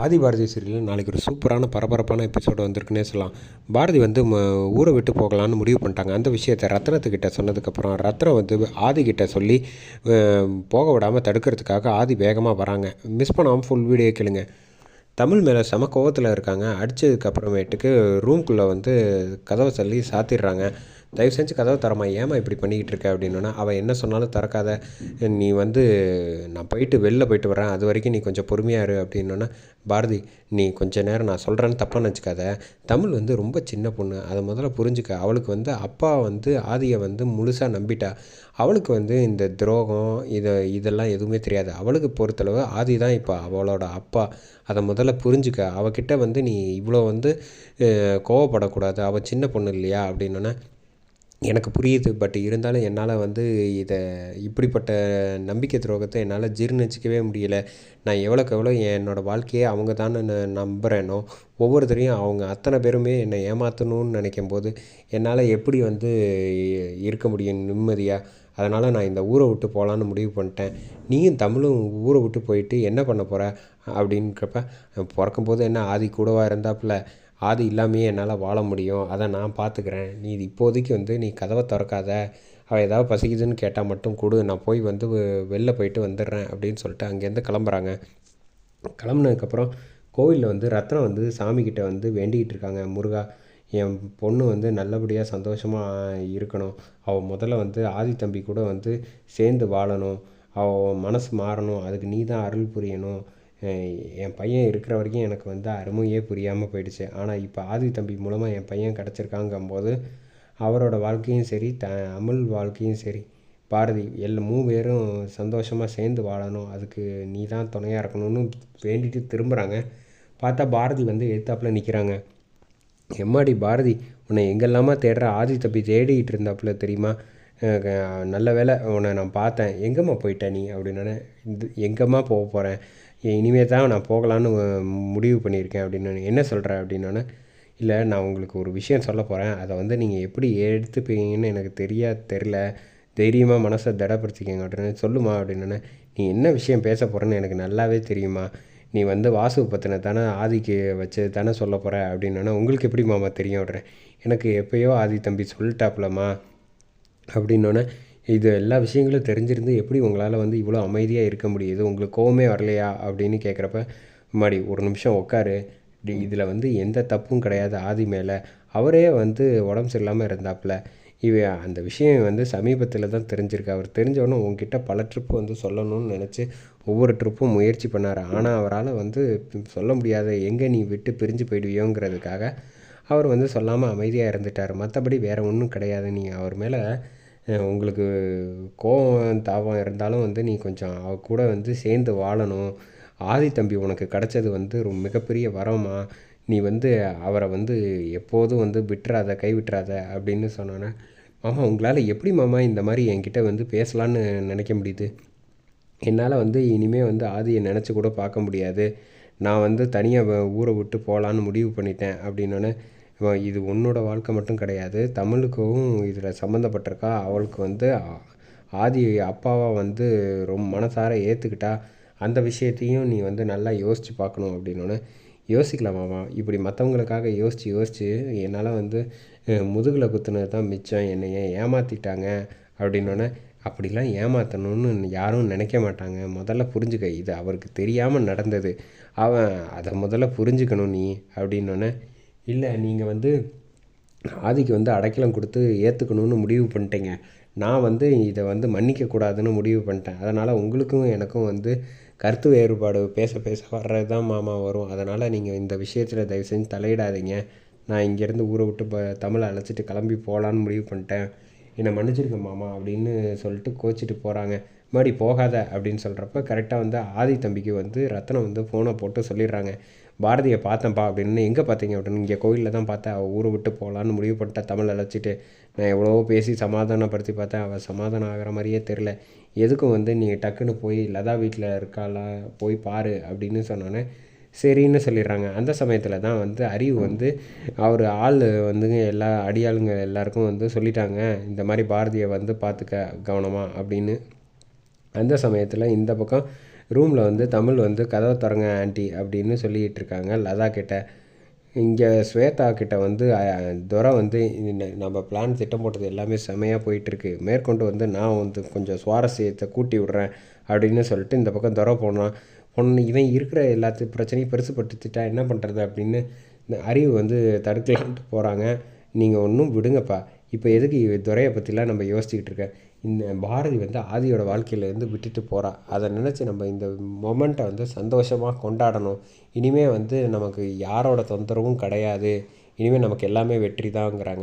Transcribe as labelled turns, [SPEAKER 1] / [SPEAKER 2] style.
[SPEAKER 1] ஆதி பாரதி சீரியலில் நாளைக்கு ஒரு சூப்பரான பரபரப்பான எபிசோடு வந்திருக்குன்னே சொல்லலாம். பாரதி வந்து ஊரை விட்டு போகலான்னு முடிவு பண்ணிட்டாங்க. அந்த விஷயத்தை ரத்னத்துக்கிட்ட சொன்னதுக்கப்புறம் ரத்னம் வந்து ஆதிக்கிட்ட சொல்லி போக விடாமல் தடுக்கிறதுக்காக ஆதி வேகமாக வராங்க. மிஸ் பண்ணாமல் ஃபுல் வீடியோ கேளுங்க. தமிழ் மேலே செம கோவத்தில் இருக்காங்க. அடித்ததுக்கப்புறமேட்டுக்கு ரூம்குள்ளே வந்து கதவை சொல்லி சாத்திடுறாங்க. தயவு செஞ்சு கதவை தரமா, ஏமா இப்படி பண்ணிக்கிட்டு இருக்க அப்படின்னா, அவள் என்ன சொன்னாலும் திறக்காத, நீ வந்து நான் வெளில போயிட்டு வரேன், அது வரைக்கும் நீ கொஞ்சம் பொறுமையாக இரு அப்படின்னோன்னா, பாரதி நீ கொஞ்சம் நேரம் நான் சொல்கிறேன்னு தப்பாக நினச்சிக்காத, தமிழ் வந்து ரொம்ப சின்ன பொண்ணு, அதை முதல்ல புரிஞ்சுக்க. அவளுக்கு வந்து அப்பா வந்து ஆதியை வந்து முழுசாக நம்பிட்டா. அவளுக்கு வந்து இந்த துரோகம் இதெல்லாம் எதுவுமே தெரியாது. அவளுக்கு பொறுத்தளவு ஆதி தான் இப்போ அவளோட அப்பா. அதை முதல்ல புரிஞ்சுக்க. அவகிட்ட வந்து நீ இவ்வளோ வந்து கோவப்படக்கூடாது, அவள் சின்ன பொண்ணு இல்லையா அப்படின்னோன்னே, எனக்கு புரியுது. பட் இருந்தாலும் என்னால் வந்து இப்படிப்பட்ட நம்பிக்கை துரோகத்தை என்னால் ஜீர்ணிச்சிக்கவே முடியல. நான் எவ்வளோக்கு எவ்வளோ என்னோடய வாழ்க்கையே அவங்க தான் நம்புகிறேனோ, ஒவ்வொருத்தரையும் அவங்க அத்தனை பேருமே என்னை ஏமாற்றணும்னு நினைக்கும் போது என்னால் எப்படி வந்து இருக்க முடியும் நிம்மதியாக. அதனால் நான் இந்த ஊரை விட்டு போகலான்னு முடிவு பண்ணிட்டேன். நீயும் தமிழும் ஊரை விட்டு போயிட்டு என்ன பண்ண போகிற அப்படின்றப்ப, பிறக்கும்போது என்ன ஆதி கூடவா இருந்தாப்புல, ஆதி இல்லாமையே என்னால் வாழ முடியும், அதை நான் பார்த்துக்கிறேன். நீ இப்போதைக்கு வந்து நீ கதவை திறக்காத, அவள் ஏதாவது பசிக்குதுன்னு கேட்டால் மட்டும் கொடு, நான் போய் வந்து வெளில போயிட்டு வந்துடுறேன் அப்படின்னு சொல்லிட்டு அங்கேருந்து கிளம்புறாங்க. கிளம்புனதுக்கப்புறம் கோவிலில் வந்து ரத்னம் வந்து சாமிக்கிட்ட வந்து வேண்டிக்கிட்டு இருக்காங்க. முருகா, என் பொண்ணு வந்து நல்லபடியாக சந்தோஷமாக இருக்கணும், அவள் முதல்ல வந்து ஆதி தம்பி கூட வந்து சேர்ந்து வாழணும், அவள் மனசு மாறணும், அதுக்கு நீ தான் அருள் புரியணும். என் பையன் இருக்கிற வரைக்கும் எனக்கு வந்து அருமையே புரியாமல் போயிடுச்சு. ஆனால் இப்போ ஆதி தம்பி மூலமாக என் பையன் கிடச்சிருக்காங்கும்போது அவரோட வாழ்க்கையும் சரி, அமுல் வாழ்க்கையும் சரி, பாரதி பேரும் சந்தோஷமாக சேர்ந்து வாழணும், அதுக்கு நீ தான் துணையாக இருக்கணும்னு வேண்டிட்டு திரும்புகிறாங்க. பார்த்தா பாரதி வந்து எதிர்த்தாப்புல நிற்கிறாங்க. எம்மாடி பாரதி, உன்னை எங்கெல்லாமா தேடுற, ஆதி தம்பி தேடிக்கிட்டு இருந்தாப்புல தெரியுமா, நல்ல வேலை உன்னை நான் பார்த்தேன், எங்கேம்மா போயிட்ட நீ அப்படின்னே. எங்கேம்மா போக போகிறேன், இனிமேல் தான் நான் போகலான்னு முடிவு பண்ணியிருக்கேன் அப்படின்னு. என்ன சொல்கிற அப்படின்னோடனே, இல்லை நான் உங்களுக்கு ஒரு விஷயம் சொல்ல போகிறேன், அதை வந்து நீங்கள் எப்படி எடுத்துப்பீங்கன்னு எனக்கு தெரில, தைரியமாக மனசை திடப்படுத்திக்கங்க அப்படின்னு. சொல்லுமா அப்படின்னோடனே, நீ என்ன விஷயம் பேச போகிறேன்னு எனக்கு நல்லாவே தெரியுமா, நீ வந்து வாசு பற்றின தானே ஆதிக்கு வச்சு தானே சொல்ல போகிற அப்படின்னோடனே, உங்களுக்கு எப்படி மாமா தெரியும் அப்படின்றேன். எனக்கு எப்போயோ ஆதி தம்பி சொல்லிட்டாப்புலம்மா அப்படின்னோடனே, இது எல்லா விஷயங்களும் தெரிஞ்சிருந்து எப்படி உங்களால் வந்து இவ்வளோ அமைதியாக இருக்க முடியுது, உங்களுக்கு கோவமே வரலையா அப்படின்னு கேட்குறப்ப, மாடி ஒரு நிமிஷம் உட்காரு, இதில் வந்து எந்த தப்பும் கிடையாது ஆதி மேலே, அவரே வந்து உடம்பு சரியில்லாமல் இருந்தாப்புல, அந்த விஷயம் வந்து சமீபத்தில் தான் தெரிஞ்சிருக்கு, அவர் தெரிஞ்சவொன்னே உங்ககிட்ட பல ட்ரிப்பு வந்து சொல்லணும்னு நினச்சி ஒவ்வொரு ட்ரிப்பும் முயற்சி பண்ணார். ஆனால் அவரால் வந்து சொல்ல முடியாத, எங்கே நீ விட்டு பிரிஞ்சு போயிடுவியோங்கிறதுக்காக அவர் வந்து சொல்லாமல் அமைதியாக இருந்துட்டார். மற்றபடி வேறு ஒன்றும் கிடையாது. நீ அவர் மேலே உங்களுக்கு கோபம் தாபம் இருந்தாலும் வந்து நீ கொஞ்சம் அவ கூட வந்து சேர்ந்து வாழணும், ஆதி தம்பி உனக்கு கிடச்சது வந்து ஒரு மிகப்பெரிய வரமா, நீ வந்து அவரை வந்து எப்போதும் வந்து விட்டுறாத, கைவிட்டுறாத அப்படின்னு சொன்னோன்னே, மாமா உங்களால் எப்படி மாமா இந்த மாதிரி என்கிட்ட வந்து பேசலான்னு நினைக்க முடியுது, என்னால் வந்து இனிமேல் வந்து ஆதியை நினச்சி கூட பார்க்க முடியாது, நான் வந்து தனியாக ஊரை விட்டு போகலான்னு முடிவு பண்ணிட்டேன் அப்படின்னோடனே, இது உன்னோட வாழ்க்கை மட்டும் கிடையாது, தமிழுக்கும் இதில் சம்மந்தப்பட்டிருக்கா, அவளுக்கு வந்து ஆதி அப்பாவாக வந்து ரொம்ப மனசார ஏற்றுக்கிட்டா, அந்த விஷயத்தையும் நீ வந்து நல்லா யோசித்து பார்க்கணும் அப்படின்னோடனே, யோசிக்கலாமாம்மா, இப்படி மற்றவங்களுக்காக யோசித்து என்னால் வந்து முதுகில் குத்துனது தான் மிச்சம், என்னை ஏமாற்றிட்டாங்க அப்படின்னோடனே, அப்படிலாம் ஏமாற்றணும்னு யாரும் நினைக்க மாட்டாங்க, முதல்ல புரிஞ்சுக்க, இது அவருக்கு தெரியாமல் நடந்தது, அவன் அதை முதல்ல புரிஞ்சுக்கணும் நீ அப்படின்னோடனே, இல்லை நீங்கள் வந்து ஆதிக்கு வந்து அடைக்கலம் கொடுத்து ஏற்றுக்கணும்னு முடிவு பண்ணிட்டீங்க, நான் வந்து இதை வந்து மன்னிக்கக்கூடாதுன்னு முடிவு பண்ணிட்டேன், அதனால் உங்களுக்கும் எனக்கும் வந்து கருத்து வேறுபாடு பேச பேச வர்றது தான் மாமா வரும், அதனால் நீங்கள் இந்த விஷயத்தில் தயவு செஞ்சு தலையிடாதீங்க, நான் இங்கேருந்து ஊரை விட்டு தமிழை அழைச்சிட்டு கிளம்பி போகலான்னு முடிவு பண்ணிட்டேன், என்னை மன்னிச்சிருக்க மாமா அப்படின்னு சொல்லிட்டு கோச்சிட்டு போகிறாங்க. மறுபடி போகாத அப்படின்னு சொல்கிறப்ப கரெக்டாக வந்து ஆதி தம்பிக்கு வந்து ரத்னம் வந்து ஃபோனை போட்டு சொல்லிடுறாங்க, பாரதியை பார்த்தேன்ப்பா அப்படின்னு. எங்கே பார்த்தீங்க அப்படின்னு. இங்கே கோயிலில் தான் பார்த்தேன், அவள் ஊரை விட்டு போகலான்னு முடிவு பண்ணிட்டா தமிழ் அழைச்சிட்டு, நான் எவ்வளவோ பேசி சமாதானப்படுத்தி பார்த்தேன், அவள் சமாதானம் ஆகிற மாதிரியே தெரில, எதுக்கும் வந்து நீ டக்குன்னு போய் லதா வீட்டில் இருக்காளா போய் பாரு அப்படின்னு சொன்னோன்னே சரின்னு சொல்லிடுறாங்க. அந்த சமயத்தில் தான் வந்து அறிவு வந்து அவர் ஆள் வந்துங்க எல்லா அடியாளுங்க எல்லாருக்கும் வந்து சொல்லிட்டாங்க, இந்த மாதிரி பாரதியை வந்து பார்த்துக்க கவனமாக அப்படின்னு. அந்த சமயத்தில் இந்த பக்கம் ரூமில் வந்து தமிழ் வந்து கதவை திறங்க ஆண்டி அப்படின்னு சொல்லிக்கிட்டு இருக்காங்க லதா கிட்ட. இங்கே ஸ்வேதா கிட்ட வந்து துரை வந்து நம்ம பிளான் திட்டம் போட்டது எல்லாமே செமையாக போயிட்டுருக்கு, மேற்கொண்டு வந்து நான் வந்து கொஞ்சம் சுவாரஸ்யத்தை கூட்டி விட்றேன் அப்படின்னு சொல்லிட்டு இந்த பக்கம் துரை போனான். இவன் இருக்கிற எல்லாத்தையும் பிரச்சனையும் பெருசுப்படுத்திட்டா என்ன பண்ணுறது அப்படின்னு இந்த அறிவு வந்து தடுக்கலான்ட்டு போகிறாங்க. நீங்கள் ஒன்றும் விடுங்கப்பா, இப்போ எதுக்கு துரையை பற்றிலாம் நம்ம யோசிச்சுக்கிட்டு இருக்க. இந்த பாரதி வந்து ஆதியோட வாழ்க்கையிலேருந்து விட்டுட்டு போகிறா, அதை நினச்சி நம்ம இந்த மொமெண்ட்டை வந்து சந்தோஷமாக கொண்டாடணும். இனிமேல் வந்து நமக்கு யாரோட தொந்தரவும் கிடையாது, இனிமேல் நமக்கு எல்லாமே வெற்றி தாங்கிறாங்க.